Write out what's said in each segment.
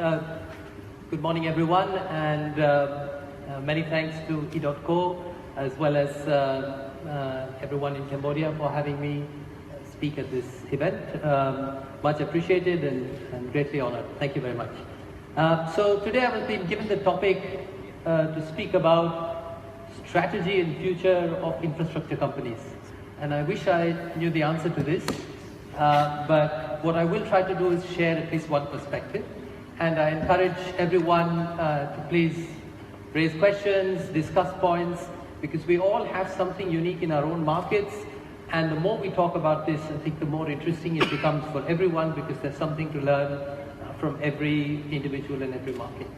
Uh, Good morning, everyone, and many thanks to E.co as well as everyone in Cambodia for having me speak at this event. Much appreciated and greatly honored. Thank you very much. So today I was being given the topic to speak about strategy and future of infrastructure companies. And I wish I knew the answer to this, but what I will try to do is share at least one perspective. And I encourage everyone to please raise questions, discuss points, because we all have something unique in our own markets. And the more we talk about this, I think the more interesting it becomes for everyone, because there's something to learn from every individual in every market.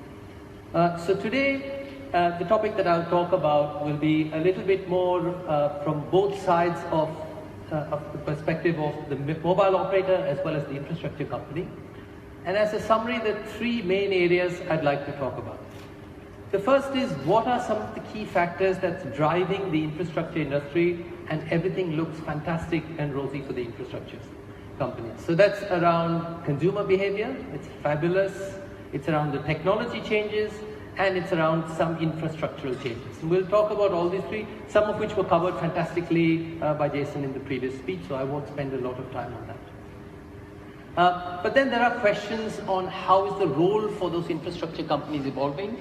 So today, the topic that I'll talk about will be a little bit more from both sides of the perspective of the mobile operator as well as the infrastructure company. And as a summary, there are three main areas I'd like to talk about. The first is, what are some of the key factors that's driving the infrastructure industry and everything looks fantastic and rosy for the infrastructure companies. So that's around consumer behavior, it's fabulous, it's around the technology changes, and it's around some infrastructural changes. And we'll talk about all these three, some of which were covered fantastically by Jason in the previous speech, so I won't spend a lot of time on that. But then there are questions on how is the role for those infrastructure companies evolving,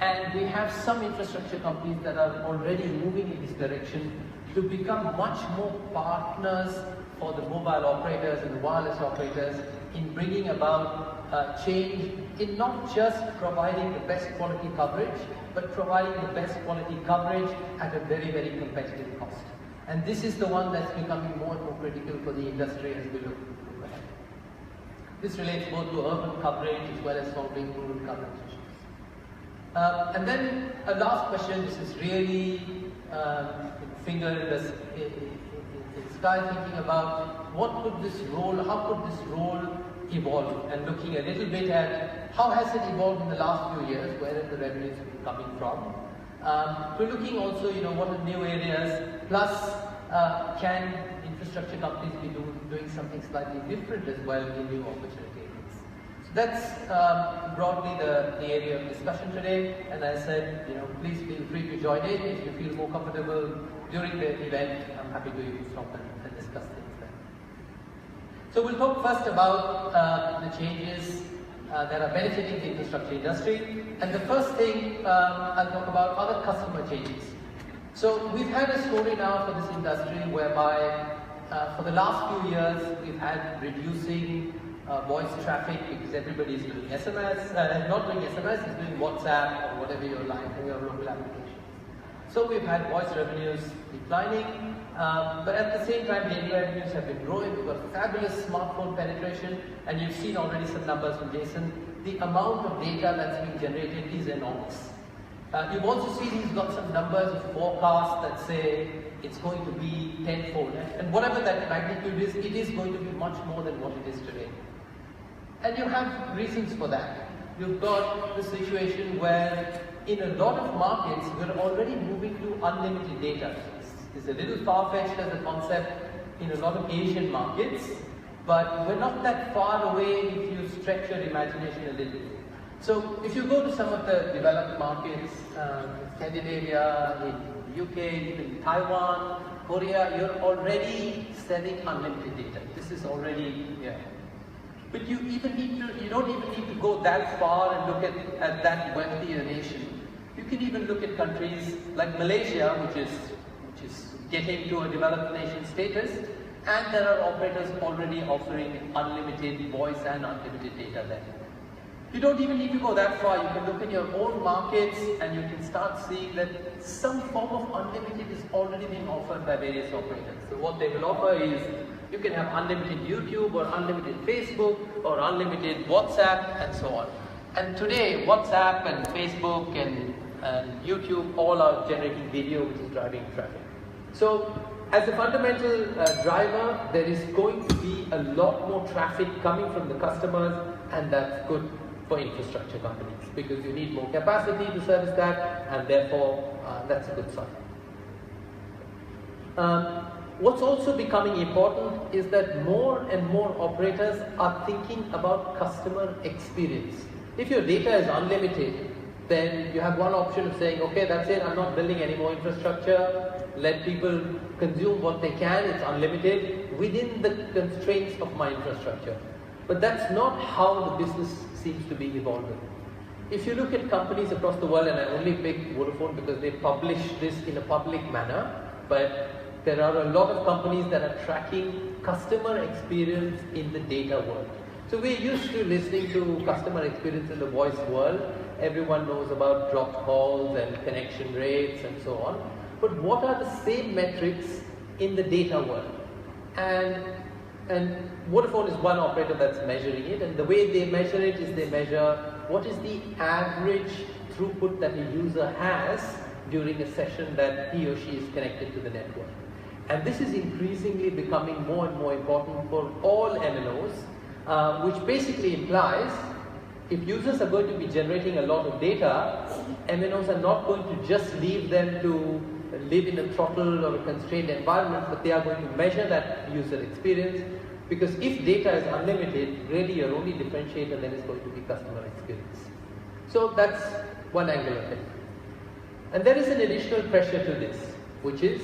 and we have some infrastructure companies that are already moving in this direction to become much more partners for the mobile operators and the wireless operators in bringing about change in not just providing the best quality coverage, but providing the best quality coverage at a very, very competitive cost. And this is the one that's becoming more and more critical for the industry as we look ahead. This relates both to urban coverage as well as solving rural coverage issues. And then a last question, this is really finger in the sky, thinking about what could this role, how could this role evolve, and looking a little bit at how has it evolved in the last few years, where have the revenues been coming from. We're looking also, what are new areas, plus can infrastructure companies be doing something slightly different as well in new opportunity areas. So that's broadly the area of discussion today, and as I said, please feel free to join in if you feel more comfortable during the event. I'm happy to stop and discuss things then. So we'll talk first about the changes that are benefiting the infrastructure industry, and the first thing I'll talk about are the customer changes. So we've had a story now for this industry whereby for the last few years we've had reducing voice traffic because everybody is doing SMS, not doing SMS, is doing WhatsApp or whatever your local applications. So we've had voice revenues declining, but at the same time data revenues have been growing. We've got fabulous smartphone penetration, and you've seen already some numbers from Jason. The amount of data that's being generated is enormous. You've also seen he's got some numbers of forecasts that say it's going to be tenfold, and whatever that magnitude is, it is going to be much more than what it is today. And you have reasons for that. You've got the situation where in a lot of markets we're already moving to unlimited data. It's a little far-fetched as a concept in a lot of Asian markets, but we're not that far away if you stretch your imagination a little bit. So if you go to some of the developed markets, Scandinavia, in the UK, even Taiwan, Korea, you're already selling unlimited data. This is already, But you don't even need to go that far and look at that wealthy a nation. You can even look at countries like Malaysia, which is getting to a developed nation status, and there are operators already offering unlimited voice and unlimited data there. You don't even need to go that far. You can look in your own markets and you can start seeing that some form of unlimited is already being offered by various operators. So what they will offer is, you can have unlimited YouTube or unlimited Facebook or unlimited WhatsApp and so on. And today, WhatsApp and Facebook and YouTube all are generating video, which is driving traffic. So as a fundamental driver, there is going to be a lot more traffic coming from the customers, and that's good for infrastructure companies because you need more capacity to service that, and therefore that's a good sign. What's also becoming important is that more and more operators are thinking about customer experience. If your data is unlimited, then you have one option of saying, okay, that's it, I'm not building any more infrastructure, let people consume what they can, it's unlimited, within the constraints of my infrastructure. But that's not how the business seems to be evolving. If you look at companies across the world, and I only pick Vodafone because they publish this in a public manner, but there are a lot of companies that are tracking customer experience in the data world. So we're used to listening to customer experience in the voice world. Everyone knows about dropped calls and connection rates and so on. But what are the same metrics in the data world? And Vodafone is one operator that's measuring it, and the way they measure it is they measure what is the average throughput that a user has during a session that he or she is connected to the network. And this is increasingly becoming more and more important for all MNOs, which basically implies if users are going to be generating a lot of data, MNOs are not going to just leave them to live in a throttled or a constrained environment, but they are going to measure that user experience, because if data is unlimited, really your only differentiator then is going to be customer experience. So that's one angle of it. And there is an additional pressure to this, which is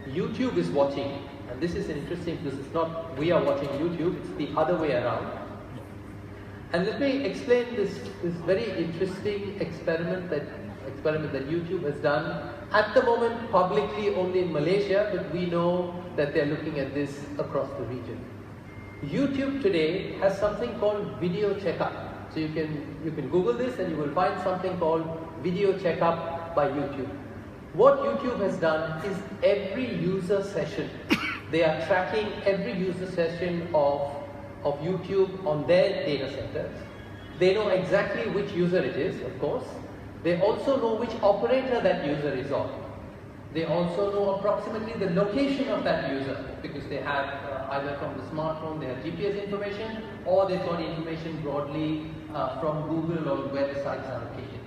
YouTube is watching, and this is interesting because it's not we are watching YouTube, it's the other way around. And let me explain this very interesting experiment that YouTube has done, at the moment publicly only in Malaysia, but we know that they're looking at this across the region. YouTube today has something called video checkup. So you can Google this and you will find something called video checkup by YouTube. What YouTube has done is every user session, they are tracking every user session of YouTube on their data centers. They know exactly which user it is, of course. They also know which operator that user is on. They also know approximately the location of that user, because they have either from the smartphone, they have GPS information, or they've got information broadly from Google or where the sites are located.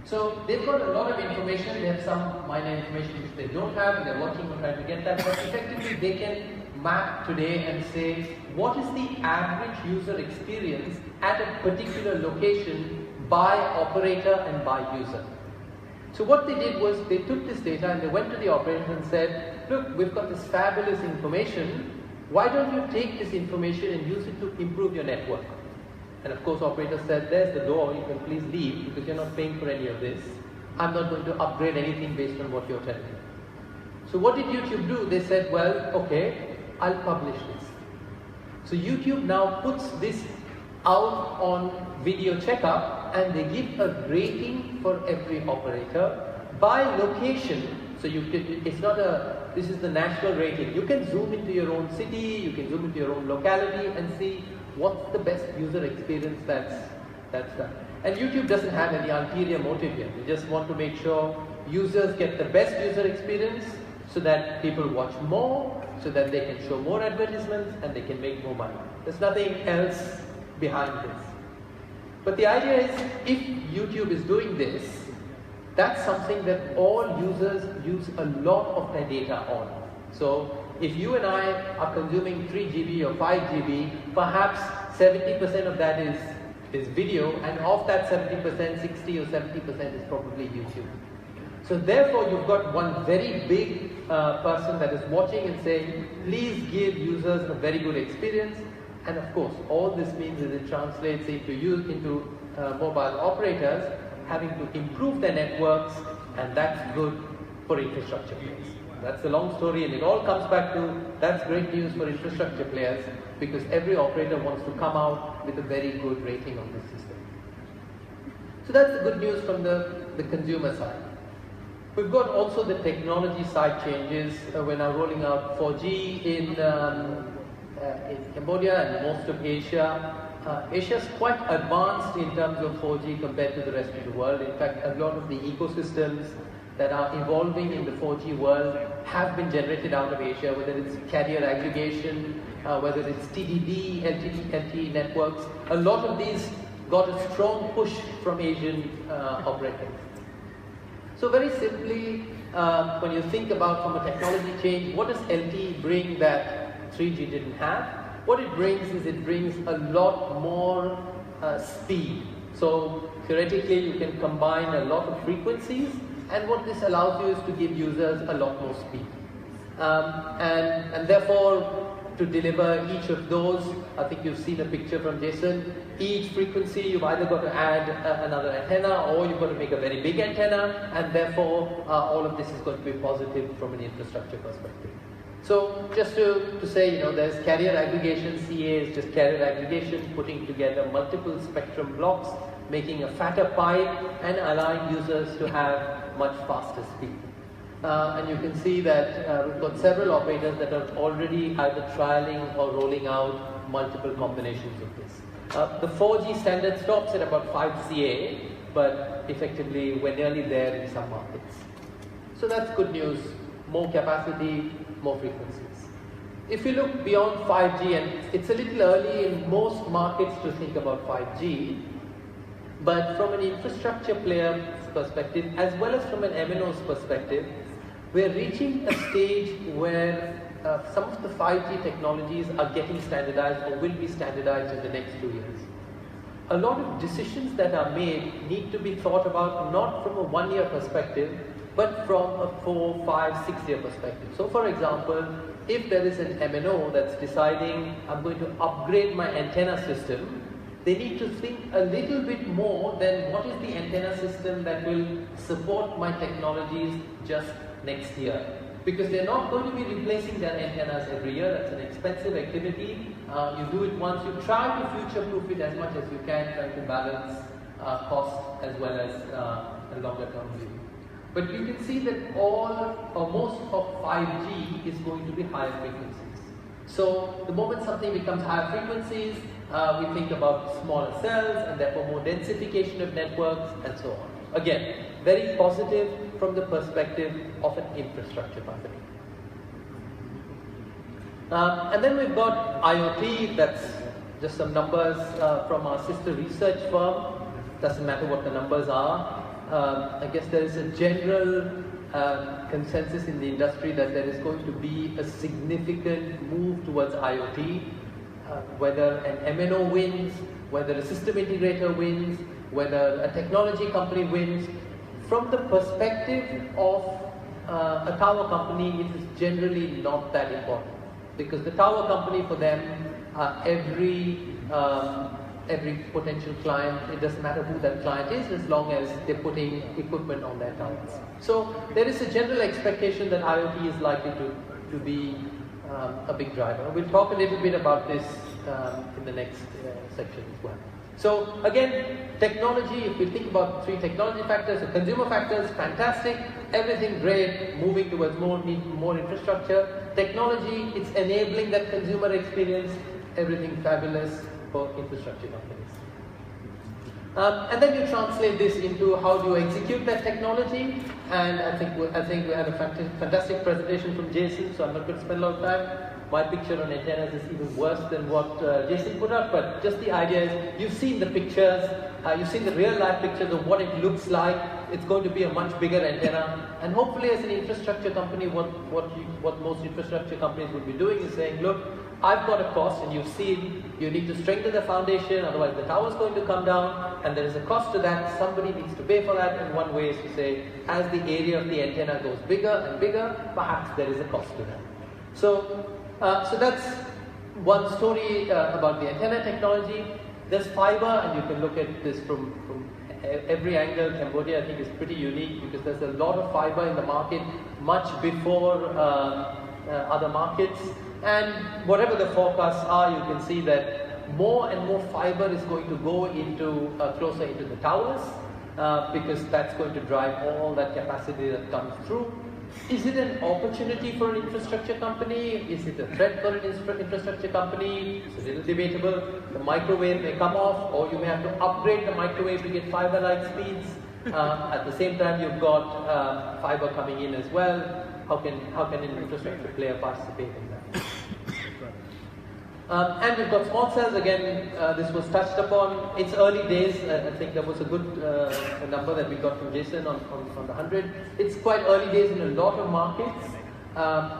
So they've got a lot of information. They have some minor information which they don't have, and they're working on trying to get that, but effectively they can map today and say what is the average user experience at a particular location by operator and by user. So what they did was they took this data and they went to the operator and said, look, we've got this fabulous information, why don't you take this information and use it to improve your network? And of course operator said, there's the door, you can please leave because you're not paying for any of this. I'm not going to upgrade anything based on what you're telling me. So what did YouTube do? They said, well, okay, I'll publish this. So YouTube now puts this out on video checkup and they give a rating for every operator by location. So you can, it's not a, this is the national rating. You can zoom into your own city, you can zoom into your own locality and see what's the best user experience that's done. And YouTube doesn't have any ulterior motive here. They just want to make sure users get the best user experience so that people watch more, so that they can show more advertisements and they can make more money. There's nothing else behind this. But the idea is, if YouTube is doing this, that's something that all users use a lot of their data on. So if you and I are consuming 3 GB or 5 GB, perhaps 70% of that is video, and of that 70%, 60 or 70% is probably YouTube. So therefore you've got one very big person that is watching and saying, please give users a very good experience. And of course, all this means is it translates into mobile operators having to improve their networks, and that's good for infrastructure players. That's the long story, and it all comes back to that's great news for infrastructure players, because every operator wants to come out with a very good rating on this system. So that's the good news from the consumer side. We've got also the technology side changes. We're now rolling out 4G in Cambodia and most of Asia. Asia is quite advanced in terms of 4G compared to the rest of the world. In fact, a lot of the ecosystems that are evolving in the 4G world have been generated out of Asia, whether it's carrier aggregation, whether it's TDD, LTE networks. A lot of these got a strong push from Asian operators. So very simply, when you think about from a technology change, what does LTE bring that 3G didn't have? What it brings is it brings a lot more speed. So theoretically, you can combine a lot of frequencies, and what this allows you is to give users a lot more speed. And therefore, to deliver each of those, I think you've seen a picture from Jason, each frequency you've either got to add another antenna, or you've got to make a very big antenna, and therefore all of this is going to be positive from an infrastructure perspective. So just to say, there's carrier aggregation. CA is just carrier aggregation, putting together multiple spectrum blocks, making a fatter pie, and allowing users to have much faster speed. And you can see that we've got several operators that are already either trialing or rolling out multiple combinations of this. The 4G standard stops at about 5 CA, but effectively we're nearly there in some markets. So that's good news. More capacity, more frequencies. If you look beyond 5G, and it's a little early in most markets to think about 5G, but from an infrastructure player's perspective, as well as from an MNO's perspective, we're reaching a stage where some of the 5G technologies are getting standardized or will be standardized in the next 2 years. A lot of decisions that are made need to be thought about not from a 1-year perspective, but from a 4, 5, 6 year perspective. So for example, if there is an MNO that's deciding, I'm going to upgrade my antenna system, they need to think a little bit more than what is the antenna system that will support my technologies just next year. Because they're not going to be replacing their antennas every year. That's an expensive activity. You do it once, you try to future-proof it as much as you can, trying to balance cost as well as a longer-term view. But you can see that all or most of 5G is going to be higher frequencies. So the moment something becomes higher frequencies, we think about smaller cells and therefore more densification of networks and so on. Again, very positive from the perspective of an infrastructure company. And then we've got IoT. That's just some numbers from our sister research firm. Doesn't matter what the numbers are. I guess there is a general consensus in the industry that there is going to be a significant move towards IoT, whether an MNO wins, whether a system integrator wins, whether a technology company wins. From the perspective of a tower company, it is generally not that important, because the tower company, for them, every potential client, it doesn't matter who that client is, as long as they're putting equipment on their towers. So there is a general expectation that IoT is likely to be a big driver. We'll talk a little bit about this in the next section as well. So again, technology, if we think about 3 technology factors, the consumer factors, fantastic, everything great, moving towards more infrastructure. Technology, it's enabling that consumer experience, everything fabulous for infrastructure companies. And then you translate this into how do you execute that technology, and I think we had a fantastic presentation from Jason, so I'm not going to spend a lot of time. My picture on antennas is even worse than what Jason put up, but just the idea is, you've seen the pictures, you've seen the real life pictures of what it looks like. It's going to be a much bigger antenna, and hopefully as an infrastructure company, what most infrastructure companies would be doing is saying, look, I've got a cost, and you've seen, you need to strengthen the foundation, otherwise the tower's going to come down, and there is a cost to that, somebody needs to pay for that, and one way is to say, as the area of the antenna goes bigger and bigger, perhaps there is a cost to that. So that's one story about the antenna technology. There's fiber, and you can look at this from every angle. Cambodia, I think, is pretty unique because there's a lot of fiber in the market, much before other markets. And whatever the forecasts are, you can see that more and more fiber is going to go into closer into the towers because that's going to drive all that capacity that comes through. Is it an opportunity for an infrastructure company? Is it a threat for an infrastructure company? It's a little debatable. The microwave may come off, or you may have to upgrade the microwave to get fiber-like speeds. At the same time, you've got fiber coming in as well. How can an infrastructure player participate in that? And we've got small cells. Again, this was touched upon. It's early days. I think there was a good number that we got from Jason on the 100. It's quite early days in a lot of markets.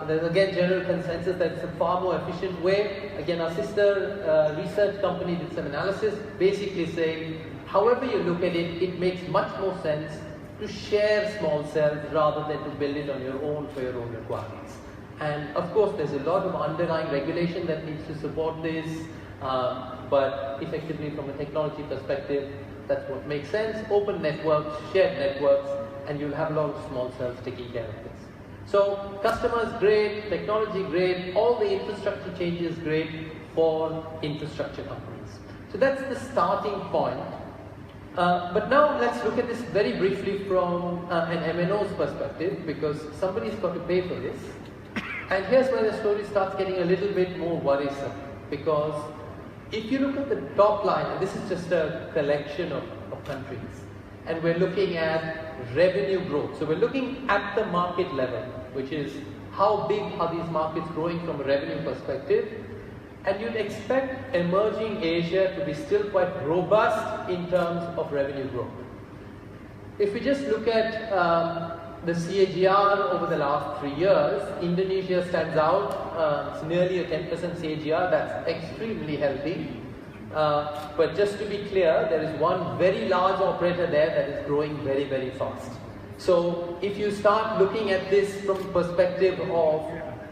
There's again general consensus that it's a far more efficient way. Again, our sister research company did some analysis, basically saying however you look at it, it makes much more sense to share small cells rather than to build it on your own for your own requirements. And of course, there's a lot of underlying regulation that needs to support this, but effectively from a technology perspective, that's what makes sense. Open networks, shared networks, and you'll have a lot of small cells taking care of this. So customers great, technology great, all the infrastructure changes great for infrastructure companies. So that's the starting point. But now let's look at this very briefly from an MNO's perspective, because somebody's got to pay for this. And here's where the story starts getting a little bit more worrisome, because if you look at the top line, and this is just a collection of countries, and we're looking at revenue growth. So we're looking at the market level, which is how big are these markets growing from a revenue perspective. And you'd expect emerging Asia to be still quite robust in terms of revenue growth. If we just look at the CAGR over the last 3 years, Indonesia stands out. It's nearly a 10% CAGR. That's extremely healthy. But just to be clear, there is one very large operator there that is growing very, very fast. So if you start looking at this from the perspective of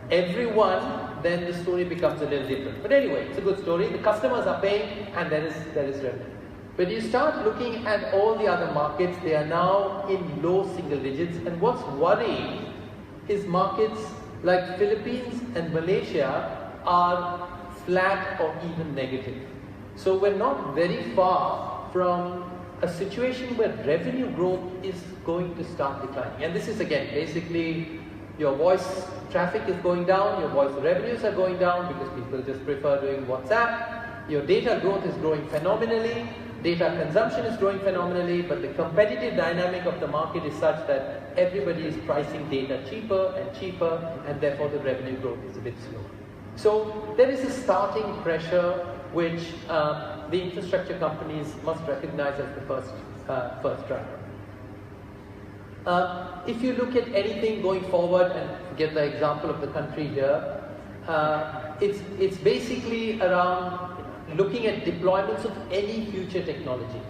everyone, then the story becomes a little different. But anyway, it's a good story. The customers are paying and there is revenue. But you start looking at all the other markets, they are now in low single digits. And what's worrying is markets like Philippines and Malaysia are flat or even negative. So we're not very far from a situation where revenue growth is going to start declining. And this is again, basically your voice traffic is going down, your voice revenues are going down because people just prefer doing WhatsApp. Your data growth is growing phenomenally, data consumption is growing phenomenally, but the competitive dynamic of the market is such that everybody is pricing data cheaper and cheaper, and therefore the revenue growth is a bit slower. So there is a starting pressure which the infrastructure companies must recognize as the first driver. If you look at anything going forward, and get the example of the country here, it's basically around looking at deployments of any future technology.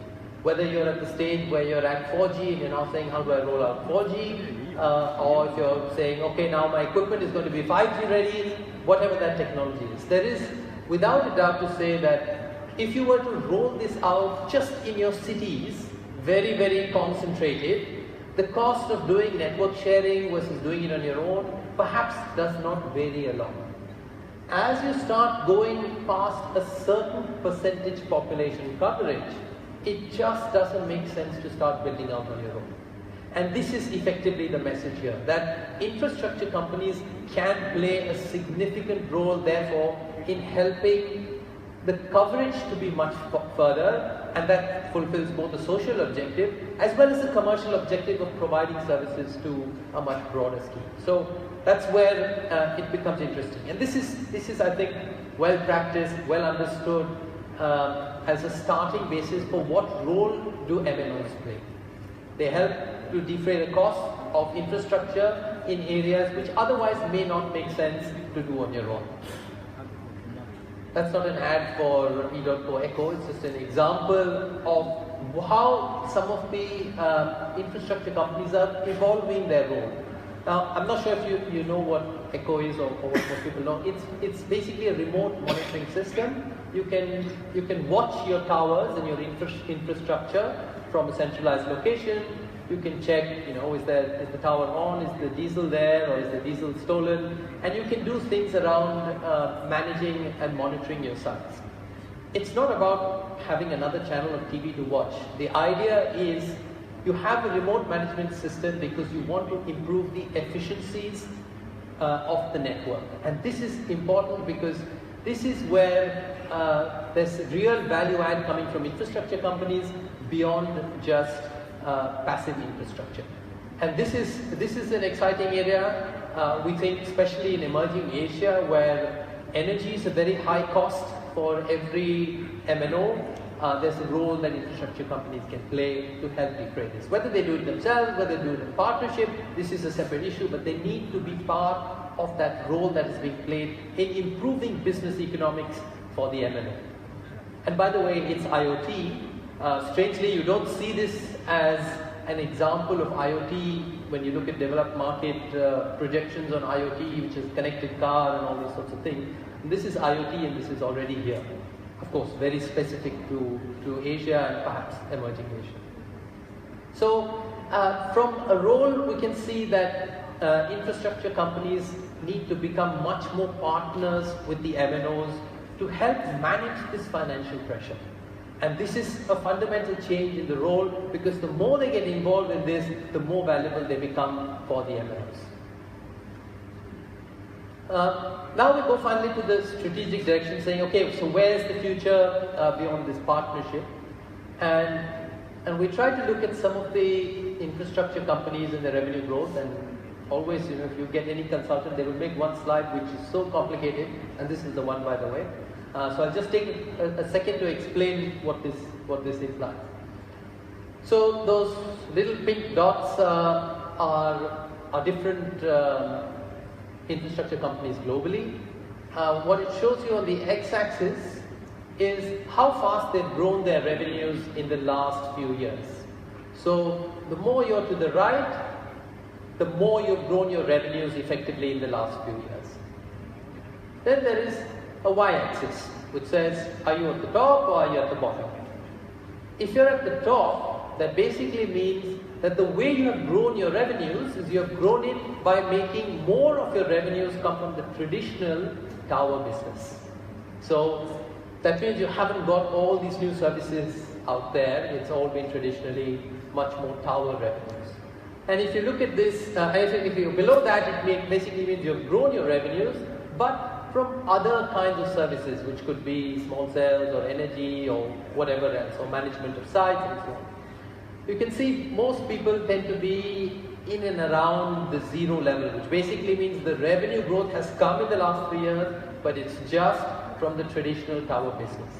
Whether you're at the stage where you're at 4G and you're now saying, how do I roll out 4G? Or if you're saying, okay, now my equipment is going to be 5G ready, whatever that technology is. There is, without a doubt, to say that if you were to roll this out just in your cities, very, very concentrated, the cost of doing network sharing versus doing it on your own perhaps does not vary a lot. As you start going past a certain percentage population coverage, it just doesn't make sense to start building out on your own. And this is effectively the message here, that infrastructure companies can play a significant role, therefore, in helping the coverage to be much further, and that fulfills both the social objective as well as the commercial objective of providing services to a much broader scheme. So that's where it becomes interesting. And this is I think, well practiced, well understood as a starting basis for what role do MNOs play. They help to defray the cost of infrastructure in areas which otherwise may not make sense to do on your own. That's not an ad for E.co Echo, it's just an example of how some of the infrastructure companies are evolving their role. Now, I'm not sure if you know what Echo is or what most people know. It's basically a remote monitoring system. You can watch your towers and your infrastructure from a centralized location. You can check, is the tower on, is the diesel there, or is the diesel stolen? And you can do things around managing and monitoring your sites. It's not about having another channel of TV to watch. The idea is you have a remote management system because you want to improve the efficiencies of the network. And this is important because this is where there's real value add coming from infrastructure companies beyond just passive infrastructure. And this is an exciting area. We think especially in emerging Asia, where energy is a very high cost for every MNO, there's a role that infrastructure companies can play to help defray this. Whether they do it themselves, whether they do it in partnership, this is a separate issue, but they need to be part of that role that is being played in improving business economics for the MNO. And by the way, it's IoT. Strangely, you don't see this as an example of IoT when you look at developed market projections on IoT, which is connected car and all these sorts of things. And this is IoT, and this is already here. Of course, very specific to Asia and perhaps emerging Asia. So, from a role, we can see that infrastructure companies need to become much more partners with the MNOs to help manage this financial pressure. And this is a fundamental change in the role, because the more they get involved in this, the more valuable they become for the MNOs. Now we go finally to the strategic direction, saying, okay, so where's the future beyond this partnership? And we try to look at some of the infrastructure companies and their revenue growth, and always, if you get any consultant, they will make one slide which is so complicated, and this is the one, by the way. So I'll just take a second to explain what this implies. So those little pink dots are different infrastructure companies globally. What it shows you on the x-axis is how fast they've grown their revenues in the last few years. So the more you're to the right, the more you've grown your revenues effectively in the last few years. Then there is a y-axis, which says, are you at the top or are you at the bottom? If you're at the top, that basically means that the way you have grown your revenues is you have grown it by making more of your revenues come from the traditional tower business. So that means you haven't got all these new services out there. It's all been traditionally much more tower revenues. And if you look at this, if you're below that, it basically means you've grown your revenues, but from other kinds of services, which could be small cells or energy or whatever else, or management of sites and so on. You can see most people tend to be in and around the zero level, which basically means the revenue growth has come in the last 3 years, but it's just from the traditional tower business.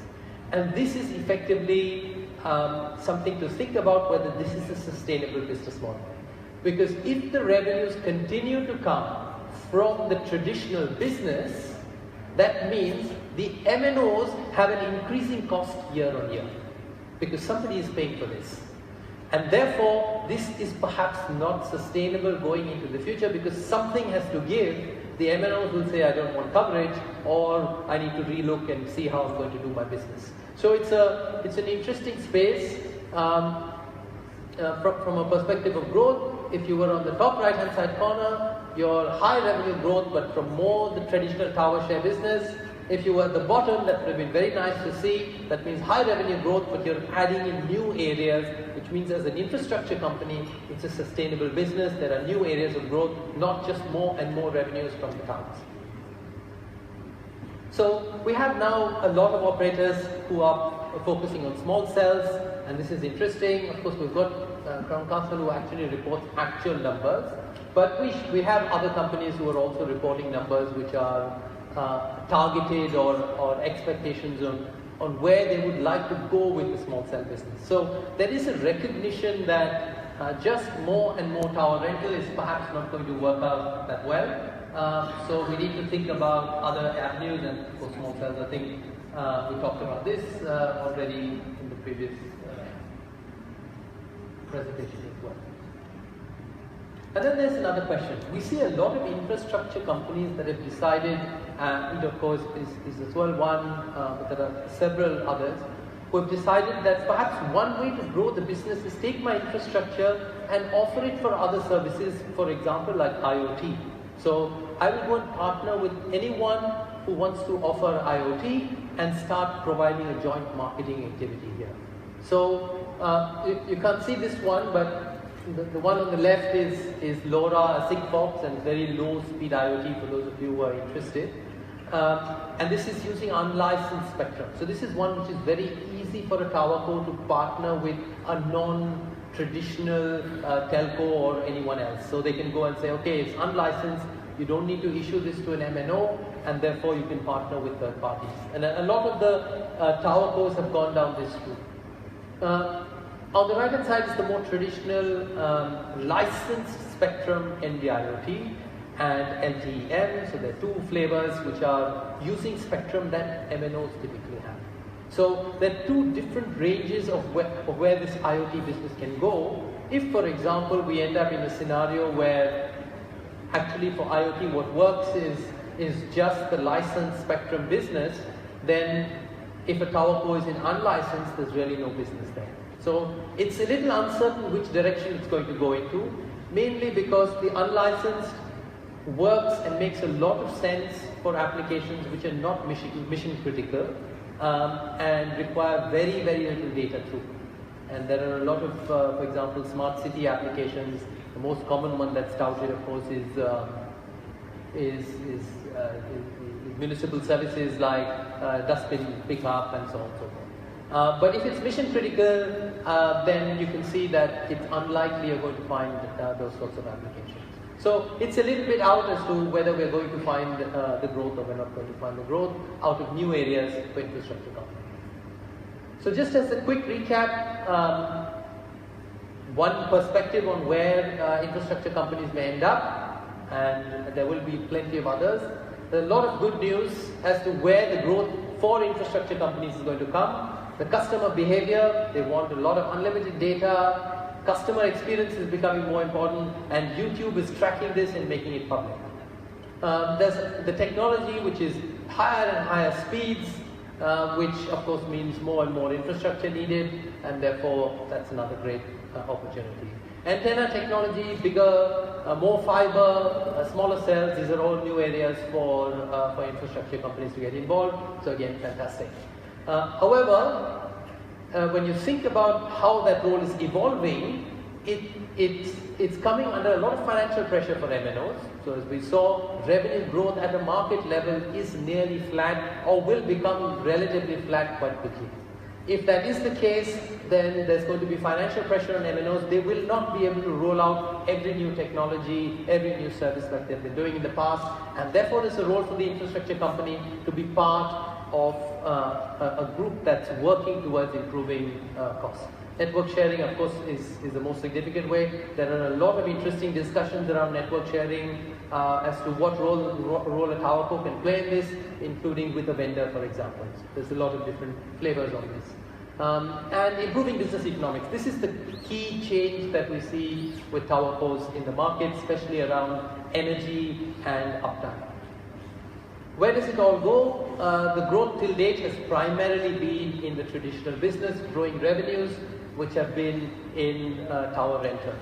And this is effectively something to think about, whether this is a sustainable business model. Because if the revenues continue to come from the traditional business, that means the MNOs have an increasing cost year on year, because somebody is paying for this. And therefore, this is perhaps not sustainable going into the future, because something has to give. The MNOs will say, I don't want coverage, or I need to relook and see how I'm going to do my business. So it's an interesting space from a perspective of growth. If you were on the top right hand side corner, your high revenue growth, but from more the traditional tower share business. If you were at the bottom, that would have been very nice to see. That means high revenue growth, but you're adding in new areas, which means as an infrastructure company, it's a sustainable business. There are new areas of growth, not just more and more revenues from the towers. So we have now a lot of operators who are focusing on small cells, and this is interesting. Of course, we've got Crown Castle who actually reports actual numbers, but we have other companies who are also reporting numbers which are targeted or expectations on where they would like to go with the small cell business. So there is a recognition that just more and more tower rental is perhaps not going to work out that well. So we need to think about other avenues, and for small cells, I think we talked about this already in the previous presentation as well. And then there's another question. We see a lot of infrastructure companies that have decided, EDOTCO is as well one, but there are several others, who have decided that perhaps one way to grow the business is take my infrastructure and offer it for other services, for example, like IoT. So I will go and partner with anyone who wants to offer IoT and start providing a joint marketing activity here. So you can't see this one, but the one on the left is LoRa, a Sigfox, and very low speed IoT for those of you who are interested. And this is using unlicensed spectrum. So this is one which is very easy for a towerco to partner with a non-traditional telco or anyone else. So they can go and say, okay, it's unlicensed, you don't need to issue this to an MNO, and therefore you can partner with third parties. And a lot of the towercos have gone down this route. On the right hand side is the more traditional licensed spectrum NB-IoT and LTE-M. So there are two flavors which are using spectrum that MNOs typically have. So there are two different ranges of where this IoT business can go. If, for example, we end up in a scenario where actually for IoT what works is just the licensed spectrum business, then if a towerco is in unlicensed, there's really no business there. So it's a little uncertain which direction it's going to go into, mainly because the unlicensed works and makes a lot of sense for applications which are not mission critical and require very, very little data throughput. And there are a lot of, for example, smart city applications. The most common one that's touted, of course, is municipal services like dustbin pickup and so on and so forth. But if it's mission critical, then you can see that it's unlikely you're going to find those sorts of applications. So it's a little bit out as to whether we're going to find the growth or we're not going to find the growth out of new areas for infrastructure companies. So just as a quick recap, one perspective on where infrastructure companies may end up, and there will be plenty of others. There's a lot of good news as to where the growth for infrastructure companies is going to come. The customer behavior, they want a lot of unlimited data. Customer experience is becoming more important, and YouTube is tracking this and making it public. There's the technology, which is higher and higher speeds, which of course means more and more infrastructure needed, and therefore that's another great opportunity. Antenna technology, bigger, more fiber, smaller cells, these are all new areas for infrastructure companies to get involved. So again, fantastic. However, when you think about how that role is evolving, it's coming under a lot of financial pressure for MNOs. So as we saw, revenue growth at a market level is nearly flat or will become relatively flat quite quickly. If that is the case, then there's going to be financial pressure on MNOs. They will not be able to roll out every new technology, every new service that they've been doing in the past, and therefore there's a role for the infrastructure company to be part of a group that's working towards improving costs. Network sharing, of course, is the most significant way. There are a lot of interesting discussions around network sharing as to what role a towerco can play in this, including with a vendor, for example. There's a lot of different flavors on this. And improving business economics. This is the key change that we see with towercos in the market, especially around energy and uptime. Where does it all go? The growth till date has primarily been in the traditional business, growing revenues, which have been in tower rental.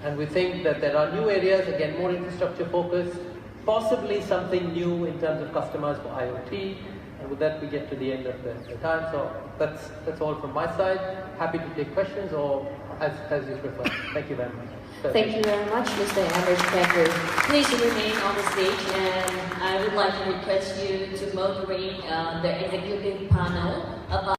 And we think that there are new areas, again, more infrastructure focused, possibly something new in terms of customers for IoT. And with that, we get to the end of the time. So that's all from my side. Happy to take questions or as you prefer. Thank you very much. Thank you very much, Mr. Amrish Kacker. Please remain on the stage, and I would like to request you to moderate the executive panel about